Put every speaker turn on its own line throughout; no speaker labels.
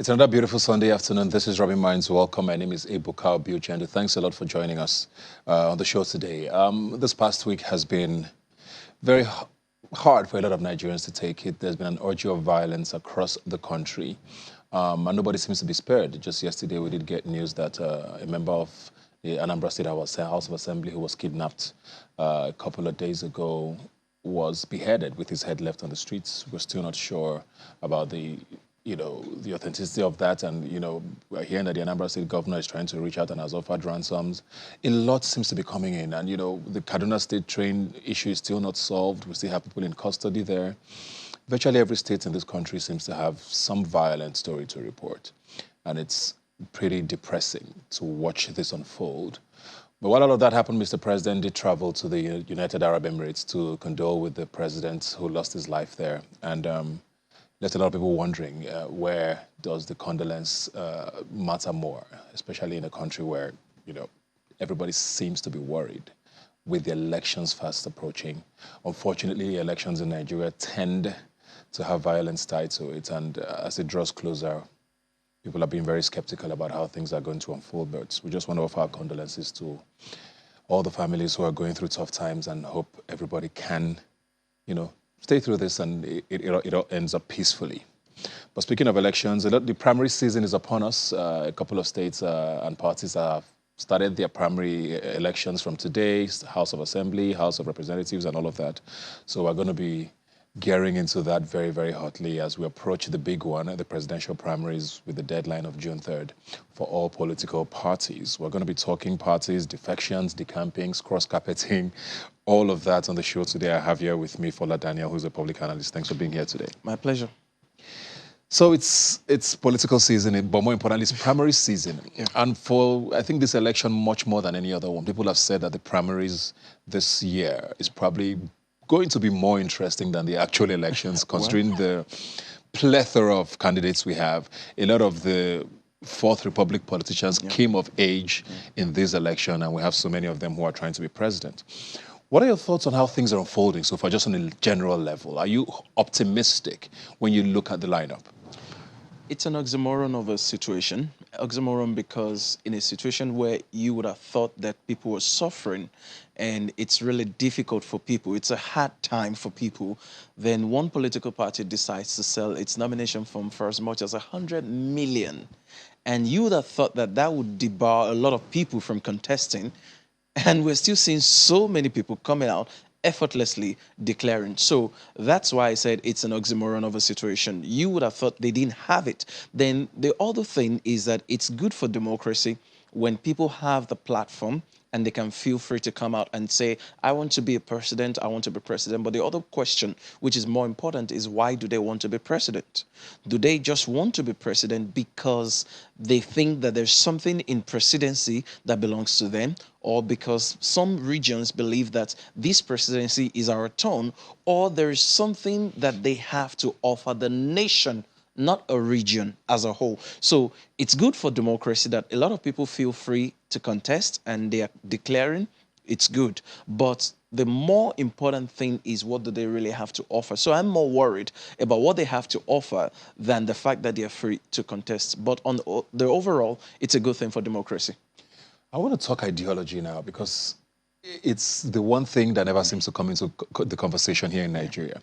It's another beautiful Sunday afternoon. This is Rubbin Minds. Welcome. My name is Ebuka Obiuchendu. Thanks a lot for joining us on the show today. This past week has been very hard for a lot of Nigerians to take it. There's been an orgy of violence across the country, and nobody seems to be spared. Just yesterday, we did get news that a member of the Anambra State House of Assembly who was kidnapped a couple of days ago was beheaded with his head left on the streets. We're still not sure about the authenticity of that. And, we're hearing that the Anambra State governor is trying to reach out and has offered ransoms. A lot seems to be coming in. And, the Kaduna State train issue is still not solved. We still have people in custody there. Virtually every state in this country seems to have some violent story to report. And it's pretty depressing to watch this unfold. But while all of that happened, Mr. President did travel to the United Arab Emirates to condole with the president who lost his life there. And there's a lot of people wondering where does the condolence matter more, especially in a country where, everybody seems to be worried with the elections fast approaching. Unfortunately, elections in Nigeria tend to have violence tied to it. And as it draws closer, people are being very skeptical about how things are going to unfold. But we just want to offer our condolences to all the families who are going through tough times and hope everybody can, stay through this and it all ends up peacefully. But speaking of elections, the primary season is upon us. A couple of states and parties have started their primary elections from today, House of Assembly, House of Representatives, and all of that. So we're going to be gearing into that very, very hotly as we approach the big one, the presidential primaries, with the deadline of June 3rd for all political parties. We're going to be talking parties, defections, decampings, cross-carpeting, all of that on the show today. I have here with me Fola Daniel, who's a public analyst. Thanks for being here today.
My pleasure.
So it's political season, but more importantly, it's primary season. Yeah. And for, I think, this election, much more than any other one, people have said that the primaries this year is probably going to be more interesting than the actual elections, considering the plethora of candidates we have. A lot of the Fourth Republic politicians came of age in this election, and we have so many of them who are trying to be president. What are your thoughts on how things are unfolding so far, just on a general level? Are you optimistic when you look at the lineup?
It's an oxymoron of a situation. Oxymoron because in a situation where you would have thought that people were suffering and it's really difficult for people, it's a hard time for people, then one political party decides to sell its nomination form for as much as 100 million. And you would have thought that that would debar a lot of people from contesting. And we're still seeing so many people coming out effortlessly declaring. So that's why I said it's an oxymoron of a situation. You would have thought they didn't have it. Then the other thing is that it's good for democracy when people have the platform and they can feel free to come out and say, I want to be a president, I want to be president. But the other question, which is more important, is why do they want to be president? Do they just want to be president because they think that there's something in presidency that belongs to them, or because some regions believe that this presidency is our turn, or there is something that they have to offer the nation, not a region as a whole? So it's good for democracy that a lot of people feel free to contest and they are declaring. It's good. But the more important thing is, what do they really have to offer? So I'm more worried about what they have to offer than the fact that they are free to contest. But on the overall, it's a good thing for democracy.
I want to talk ideology now because it's the one thing that never seems to come into the conversation here in Nigeria.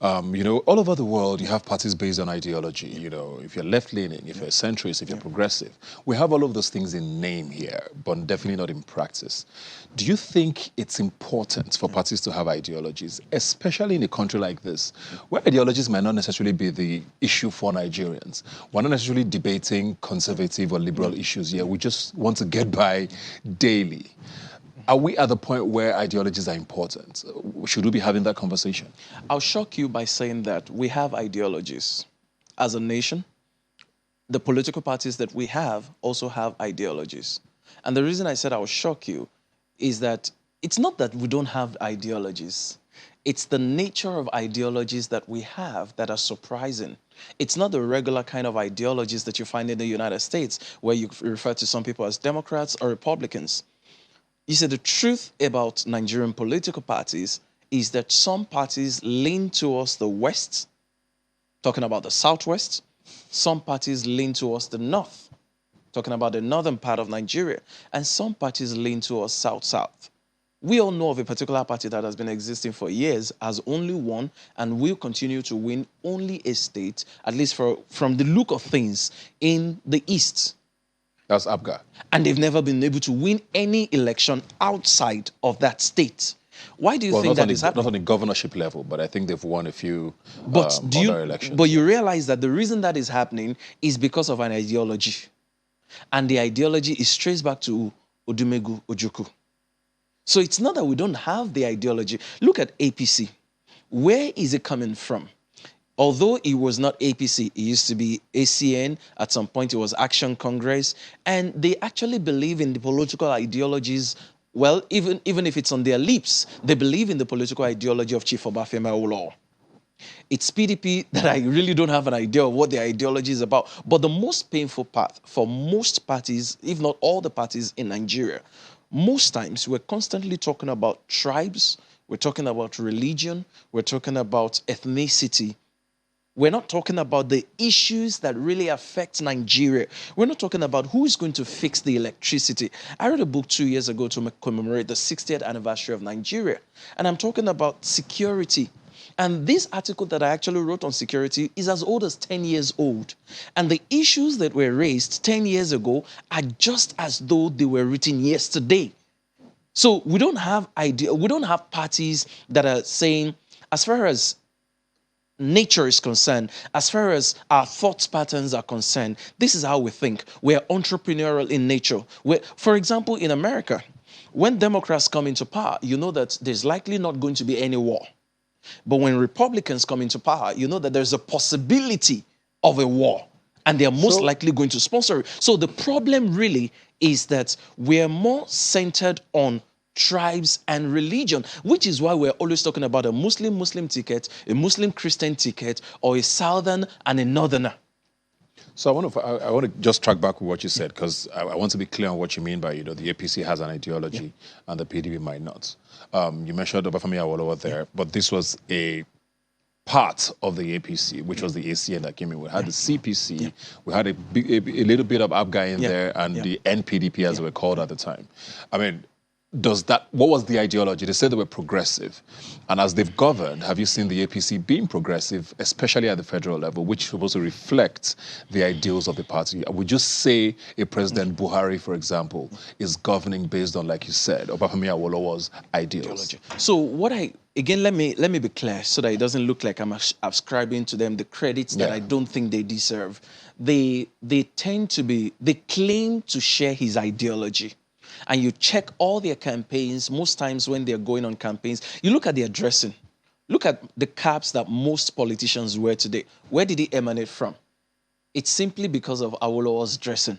All over the world, you have parties based on ideology. If you're left-leaning, if you're centrist, if you're progressive. We have all of those things in name here, but definitely not in practice. Do you think it's important for parties to have ideologies, especially in a country like this, where ideologies might not necessarily be the issue for Nigerians? We're not necessarily debating conservative or liberal issues here. We just want to get by daily. Are we at the point where ideologies are important? Should we be having that conversation?
I'll shock you by saying that we have ideologies. As a nation, the political parties that we have also have ideologies. And the reason I said I'll shock you is that it's not that we don't have ideologies. It's the nature of ideologies that we have that are surprising. It's not the regular kind of ideologies that you find in the United States, where you refer to some people as Democrats or Republicans. You see, the truth about Nigerian political parties is that some parties lean towards the West, talking about the Southwest, Some parties lean towards the north, talking about the northern part of Nigeria, and some parties lean towards south-south. We all know of a particular party that has been existing for years, has only won, and will continue to win only a state, at least from the look of things, in the east.
That's ABGA.
And they've never been able to win any election outside of that state. Why do you think that is happening?
Not on the governorship level, but I think they've won a few
other
elections.
But you realize that the reason that is happening is because of an ideology. And the ideology is traced back to Odumegu Ojukwu. So it's not that we don't have the ideology. Look at APC. Where is it coming from? Although it was not APC, it used to be ACN. At some point, it was Action Congress. And they actually believe in the political ideologies. Well, even if it's on their lips, they believe in the political ideology of Chief Obafemi Awolowo. It's PDP that I really don't have an idea of what their ideology is about. But the most painful part for most parties, if not all the parties in Nigeria, most times we're constantly talking about tribes, we're talking about religion, we're talking about ethnicity. We're not talking about the issues that really affect Nigeria. We're not talking about who is going to fix the electricity. I read a book 2 years ago to commemorate the 60th anniversary of Nigeria. And I'm talking about security. And this article that I actually wrote on security is as old as 10 years old. And the issues that were raised 10 years ago are just as though they were written yesterday. So we don't have parties that are saying, as far as nature is concerned, as far as our thought patterns are concerned, this is how we think. We're entrepreneurial in nature. For example, in America, when Democrats come into power, you know that there's likely not going to be any war. But when Republicans come into power, you know that there's a possibility of a war, and they're most likely going to sponsor it. So the problem really is that we're more centered on tribes and religion, which is why we're always talking about a Muslim ticket, a Muslim Christian ticket, or a Southern and a Northerner.
So I want to just track back with what you said, because I want to be clear on what you mean by, the APC has an ideology and the PDP might not. You mentioned Obafemi Awolowo there, but this was a part of the APC, which was the ACN that came in. We had the CPC, we had a little bit of ABGA in there, and the NPDP, as they were called at the time. I mean, what was the ideology? They said they were progressive. And as they've governed, have you seen the APC being progressive, especially at the federal level, which is supposed to reflect the ideals of the party? I would just say a President Buhari, for example, is governing based on, like you said, Obafemi Awolowo's ideals.
So again, let me be clear so that it doesn't look like I'm ascribing to them the credits that I don't think they deserve. They claim to share his ideology. And you check all their campaigns, most times when they're going on campaigns, you look at their dressing. Look at the caps that most politicians wear today. Where did it emanate from? It's simply because of Awolowo's dressing.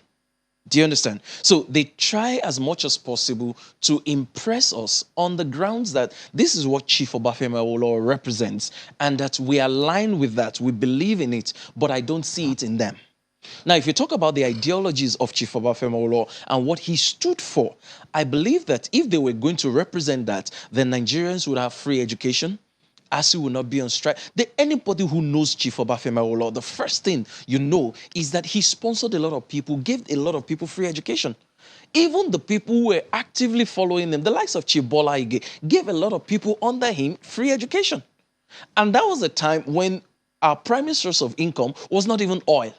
Do you understand? So they try as much as possible to impress us on the grounds that this is what Chief Obafemi Awolowo represents, and that we align with that, we believe in it, but I don't see it in them. Now, if you talk about the ideologies of Chief Obafemi Awolowo and what he stood for, I believe that if they were going to represent that, then Nigerians would have free education. ASU will not be on strike. Anybody who knows Chief Obafemi Awolowo, the first thing you know is that he sponsored a lot of people, gave a lot of people free education. Even the people who were actively following him, the likes of Chief Bola Ige, gave a lot of people under him free education. And that was a time when our primary source of income was not even oil.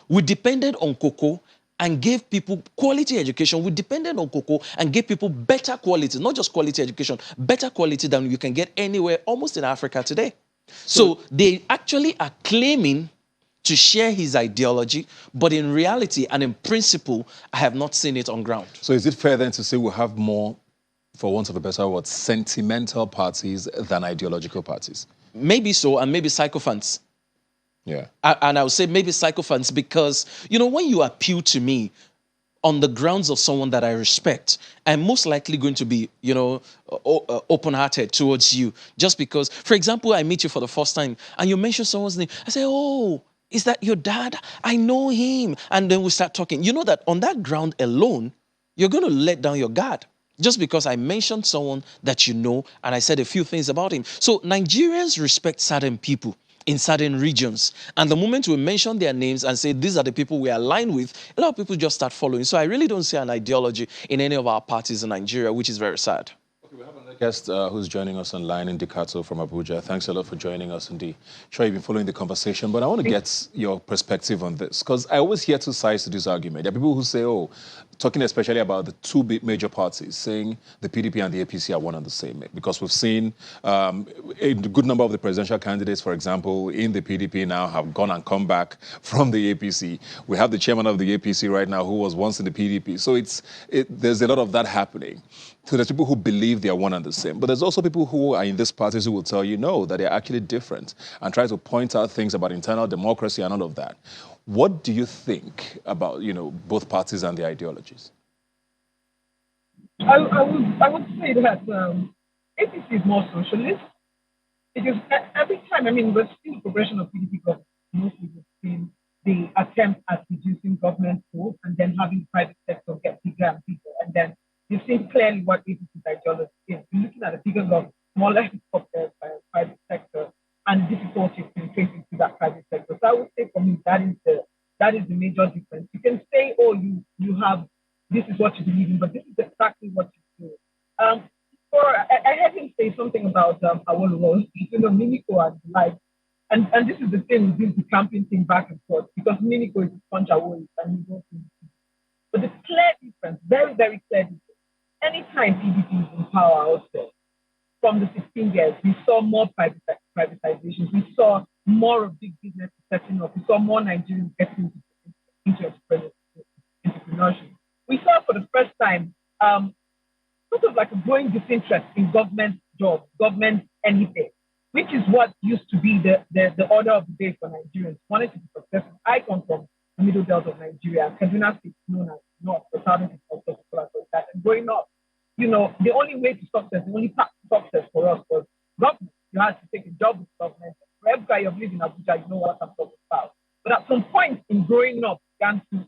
We depended on cocoa and gave people quality education. We depended on cocoa and gave people better quality, not just quality education, better quality than you can get anywhere almost in Africa today. So they actually are claiming to share his ideology, but in reality and in principle, I have not seen it on ground.
So is it fair then to say we have more, for want of a better word, sentimental parties than ideological parties?
Maybe so, and maybe sycophants.
Yeah.
And I would say maybe sycophants because, when you appeal to me on the grounds of someone that I respect, I'm most likely going to be, open-hearted towards you. Just because, for example, I meet you for the first time and you mention someone's name. I say, oh, is that your dad? I know him. And then we start talking. You know that on that ground alone, you're going to let down your guard. Just because I mentioned someone that you know and I said a few things about him. So Nigerians respect certain people. in certain regions. And the moment we mention their names and say these are the people we align with, a lot of people just start following. So I really don't see an ideology in any of our parties in Nigeria, which is very sad.
We have another guest who's joining us online, Indy Kato from Abuja. Thanks a lot for joining us, Indy. Sure, you've been following the conversation, but I want to get your perspective on this, because I always hear two sides to this argument. There are people who say, oh, talking especially about the two major parties, saying the PDP and the APC are one and the same, because we've seen a good number of the presidential candidates, for example, in the PDP now have gone and come back from the APC. We have the chairman of the APC right now who was once in the PDP. So there's a lot of that happening. So there's people who believe they are one and the same. But there's also people who are in these parties who will tell you, no, that they're actually different and try to point out things about internal democracy and all of that. What do you think about, both parties and their ideologies?
I would say that APC is more socialist because every time, we've seen the progression of PDP government. Mostly we've seen the attempt at reducing government roles and then having the private sector get bigger and bigger. And then you've seen clearly what APC's ideology is. You're looking at a bigger government, smaller private sector, and difficulty in facing to that private sector. So I would say for me that is the major difference. You can say, oh, you have this is what you believe in, but this is exactly what you do. I heard him say something about Awolowo, Mimiko and the like. And this is the thing with the campaign thing back and forth, because Mimiko is a sponge Awolowo and you don't think. But the clear difference, very, very clear difference. Anytime PDP is in power also, from the 16 years, we saw more privatizations. We saw more of big business setting up. We saw more Nigerians getting into entrepreneurship. We saw for the first time sort of like a growing disinterest in government jobs, government anything, which is what used to be the order of the day for Nigerians. Wanted to be successful. I come from the middle belt of Nigeria. Kaduna State is known as North, the southern is also like that. And growing up, the only way to success, the only path to success for us was government. You had to take a job with government. For every guy you've lived in Abuja, you know what I'm talking about. But at some point in growing up, you began to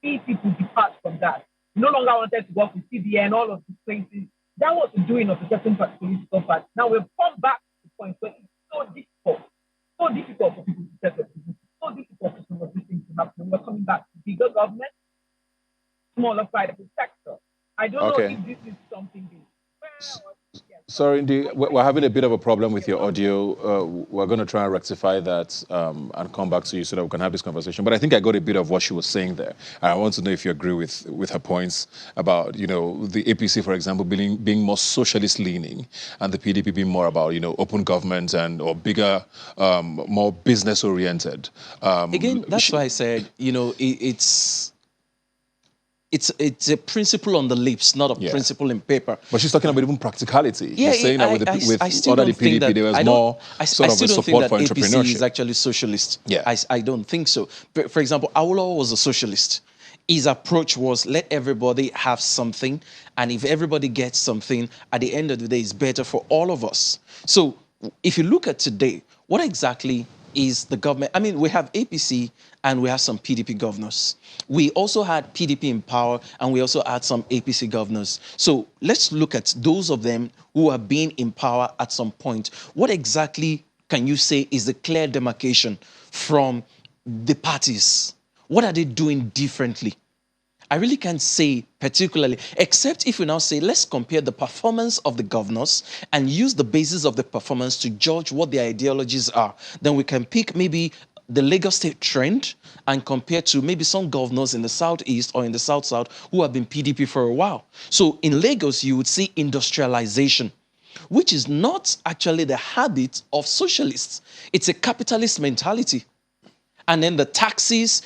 see people depart from that. You no longer wanted to work with CBN, all of these places. That was the doing of a certain political party. Now we've come back to the point where it's so difficult for people to set up. It's so difficult for some of these things to happen. We're coming back to bigger government, smaller private sector. I don't know if this is something big.
Sorry, Indy, we're having a bit of a problem with your audio. We're going to try and rectify that and come back to you so that we can have this conversation. But I think I got a bit of what she was saying there. I want to know if you agree with her points about, the APC, for example, being more socialist leaning and the PDP being more about, open government or bigger, more business oriented.
Again, that's why I said, it's a principle on the lips, not a principle in paper.
But she's talking about even practicality.
Yeah,
she's saying that with other the PDP, there was more sort of a support for entrepreneurship.
APC is actually socialist.
Yeah.
I don't think so. For example, Awolowo was a socialist. His approach was let everybody have something, and if everybody gets something, at the end of the day, it's better for all of us. So if you look at today, what exactly is the government? We have APC and we have some PDP governors. We also had PDP in power and we also had some APC governors. So let's look at those of them who have been in power at some point. What exactly can you say is the clear demarcation from the parties? What are they doing differently? I really can't say particularly, except if we now say, let's compare the performance of the governors and use the basis of the performance to judge what their ideologies are. Then we can pick maybe the Lagos State trend and compare to maybe some governors in the Southeast or in the South-South who have been PDP for a while. So in Lagos, you would see industrialization, which is not actually the habit of socialists. It's a capitalist mentality. And then the taxes,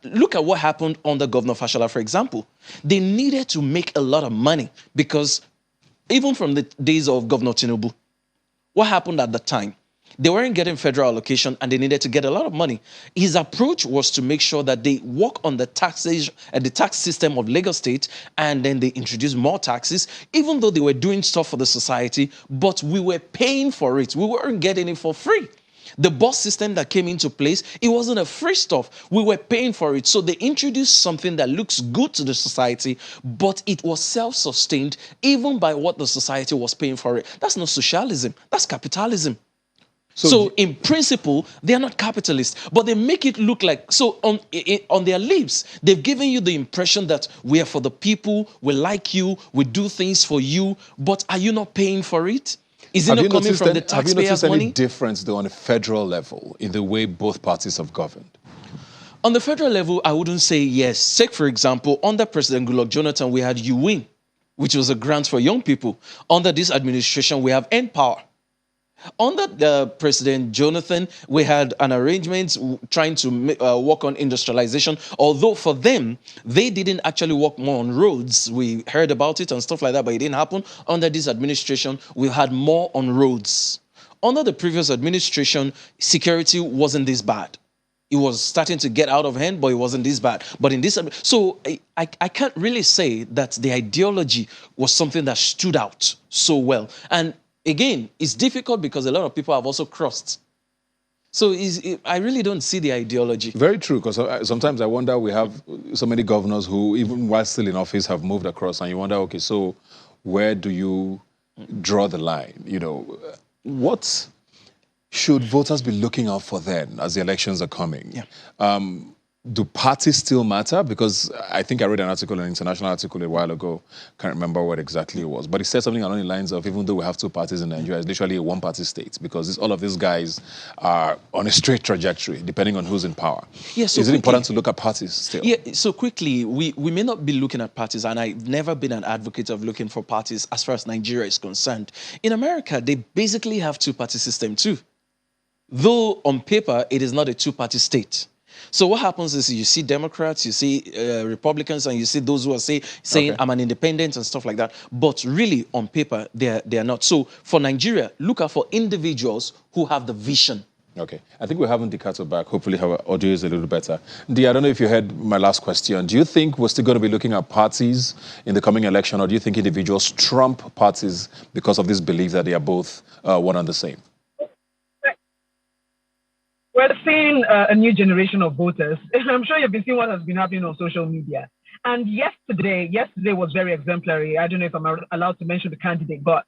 look at what happened under Governor Fashola, for example. They needed to make a lot of money because even from the days of Governor Tinubu, what happened at the time? They weren't getting federal allocation and they needed to get a lot of money. His approach was to make sure that they work on the tax system of Lagos State, and then they introduced more taxes, even though they were doing stuff for the society, but we were paying for it. We weren't getting it for free. The bus system that came into place, it wasn't a free stuff. We were paying for it. So they introduced something that looks good to the society, but it was self-sustained even by what the society was paying for it. That's not socialism. That's capitalism. So in principle, they are not capitalists, but they make it look like, so on their lips, they've given you the impression that we are for the people, we like you, we do things for you, but are you not paying for it? Is it not coming from the taxpayers' money?
Have you noticed any difference, though, on a federal level in the way both parties have governed?
On the federal level, I wouldn't say yes. Take, for example, under President Goodluck Jonathan, we had You Win, which was a grant for young people. Under this administration, we have Empower. Under the President Jonathan, we had an arrangement trying to work on industrialization, although for them, they didn't actually work more on roads. We heard about it and stuff like that, but it didn't happen. Under this administration, we had more on roads. Under the previous administration, security wasn't this bad. It was starting to get out of hand, but it wasn't this bad. But in this, so I can't really say that the ideology was something that stood out so well. And again, it's difficult because a lot of people have also crossed. So I really don't see the ideology.
Very true, because sometimes I wonder, we have so many governors who, even while still in office, have moved across, and you wonder, okay, so where do you draw the line? You know, what should voters be looking out for then as the elections are coming?
Yeah.
Do parties still matter? Because I think I read an article, an international article a while ago, can't remember what exactly it was, but it said something along the lines of, even though we have two parties in Nigeria, it's literally a one-party state, because all of these guys are on a straight trajectory, depending on who's in power.
Yeah, so
is it important to look at parties still?
Yeah, so quickly, we may not be looking at parties, and I've never been an advocate of looking for parties as far as Nigeria is concerned. In America, they basically have two-party system too. Though on paper, it is not a two-party state. So what happens is you see Democrats, you see Republicans, and you see those who are saying okay, I'm an independent and stuff like that. But really, on paper, they are not. So for Nigeria, look out for individuals who have the vision.
Okay. I think we're having Dikato back. Hopefully our audio is a little better. Dee, I don't know if you heard my last question. Do you think we're still going to be looking at parties in the coming election, or do you think individuals trump parties because of this belief that they are both one and the same?
We're seeing a new generation of voters. I'm sure you've been seeing what has been happening on social media. And yesterday was very exemplary. I don't know if I'm allowed to mention the candidate, but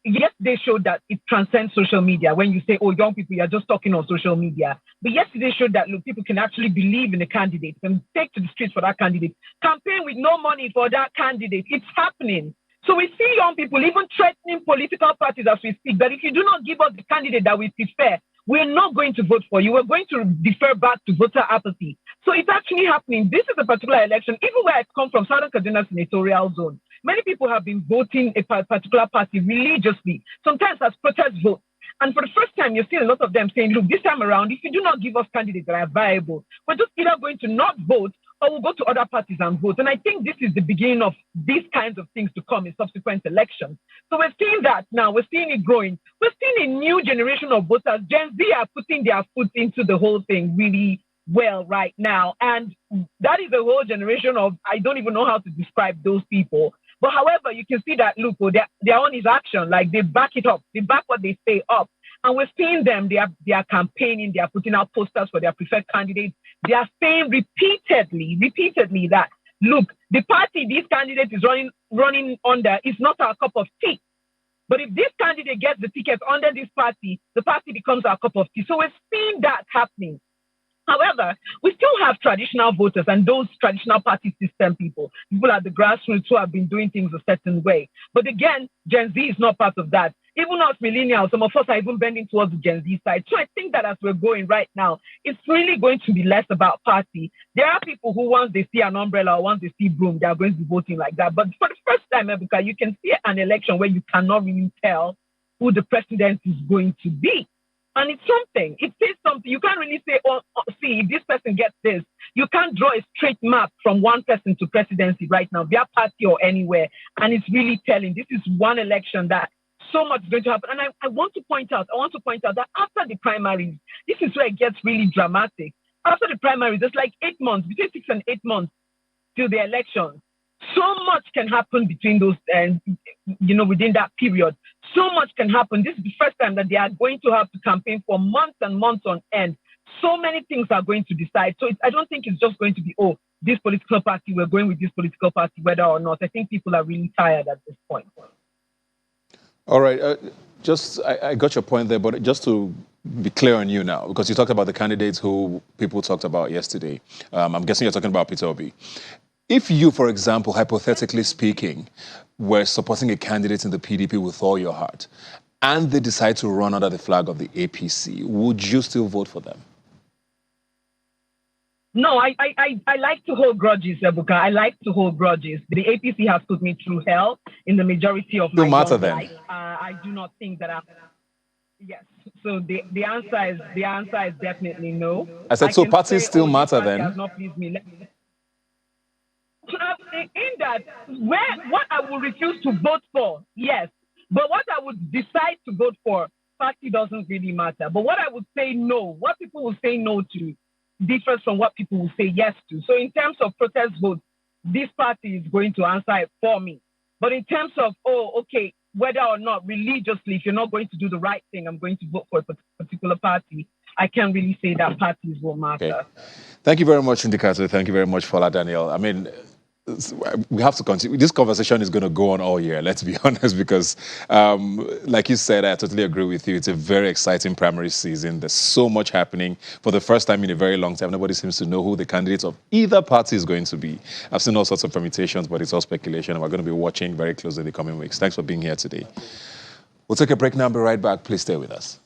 yesterday showed that it transcends social media. When you say, oh, young people, you're just talking on social media. But yesterday showed that, look, people can actually believe in a candidate and take to the streets for that candidate. Campaign with no money for that candidate. It's happening. So we see young people even threatening political parties as we speak, that if you do not give us the candidate that we prefer, we're not going to vote for you. We're going to defer back to voter apathy. So it's actually happening. This is a particular election, even where I come from, Southern Kaduna Senatorial Zone. Many people have been voting a particular party religiously, sometimes as protest votes. And for the first time, you're seeing a lot of them saying, look, this time around, if you do not give us candidates that are viable, we're just either going to not vote or we'll go to other parties and vote. And I think this is the beginning of these kinds of things to come in subsequent elections. So we're seeing that now. We're seeing it growing. We're seeing a new generation of voters. Gen Z are putting their foot into the whole thing really well right now. And that is a whole generation of, I don't even know how to describe those people. But however, you can see that, look, their own is action. Like, they back it up. They back what they say up. And we're seeing them, they are campaigning, they are putting out posters for their preferred candidates. They are saying repeatedly that, look, the party this candidate is running under is not our cup of tea. But if this candidate gets the ticket under this party, the party becomes our cup of tea. So we're seeing that happening. However, we still have traditional voters and those traditional party system people at the grassroots who have been doing things a certain way. But again, Gen Z is not part of that. Even us millennials, some of us are even bending towards the Gen Z side. So I think that as we're going right now, it's really going to be less about party. There are people who, once they see an umbrella or once they see broom, they are going to be voting like that. But for the first time, because you can see an election where you cannot really tell who the president is going to be. And it's something. It says something. You can't really say, see, if this person gets this. You can't draw a straight map from one person to presidency right now, via party or anywhere. And it's really telling. This is one election that so much is going to happen. And I want to point out that after the primaries, this is where it gets really dramatic. After the primaries, there's like 8 months, between 6 and 8 months till the election. So much can happen between those, within that period. So much can happen. This is the first time that they are going to have to campaign for months and months on end. So many things are going to decide. So I don't think it's just going to be, this political party, we're going with this political party, whether or not. I think people are really tired at this point.
All right. I got your point there, but just to be clear on you now, because you talked about the candidates who people talked about yesterday. I'm guessing you're talking about Peter Obi. If you, for example, hypothetically speaking, were supporting a candidate in the PDP with all your heart, and they decide to run under the flag of the APC, would you still vote for them?
No, I like to hold grudges, Ebuka. I like to hold grudges. The APC has put me through hell in the majority of my
matter
life. I do not think that yes. So the answer is definitely no.
I said, so parties still matter then?
Has not pleased me. In that, what I will refuse to vote for, yes. But what I would decide to vote for, party doesn't really matter. But what I would say no, what people will say no to, differs from what people will say yes to. So in terms of protest votes, this party is going to answer it for me. But in terms of, whether or not religiously, if you're not going to do the right thing, I'm going to vote for a particular party, I can't really say that parties will matter.
Okay. Thank you very much, Indikato. Thank you very much, Fola Daniel. I mean, we have to continue. This conversation is going to go on all year, let's be honest, because like you said, I totally agree with you. It's a very exciting primary season. There's so much happening. For the first time in a very long time, nobody seems to know who the candidate of either party is going to be. I've seen all sorts of permutations, but it's all speculation, and we're going to be watching very closely in the coming weeks. Thanks for being here today. We'll take a break now and be right back. Please stay with us.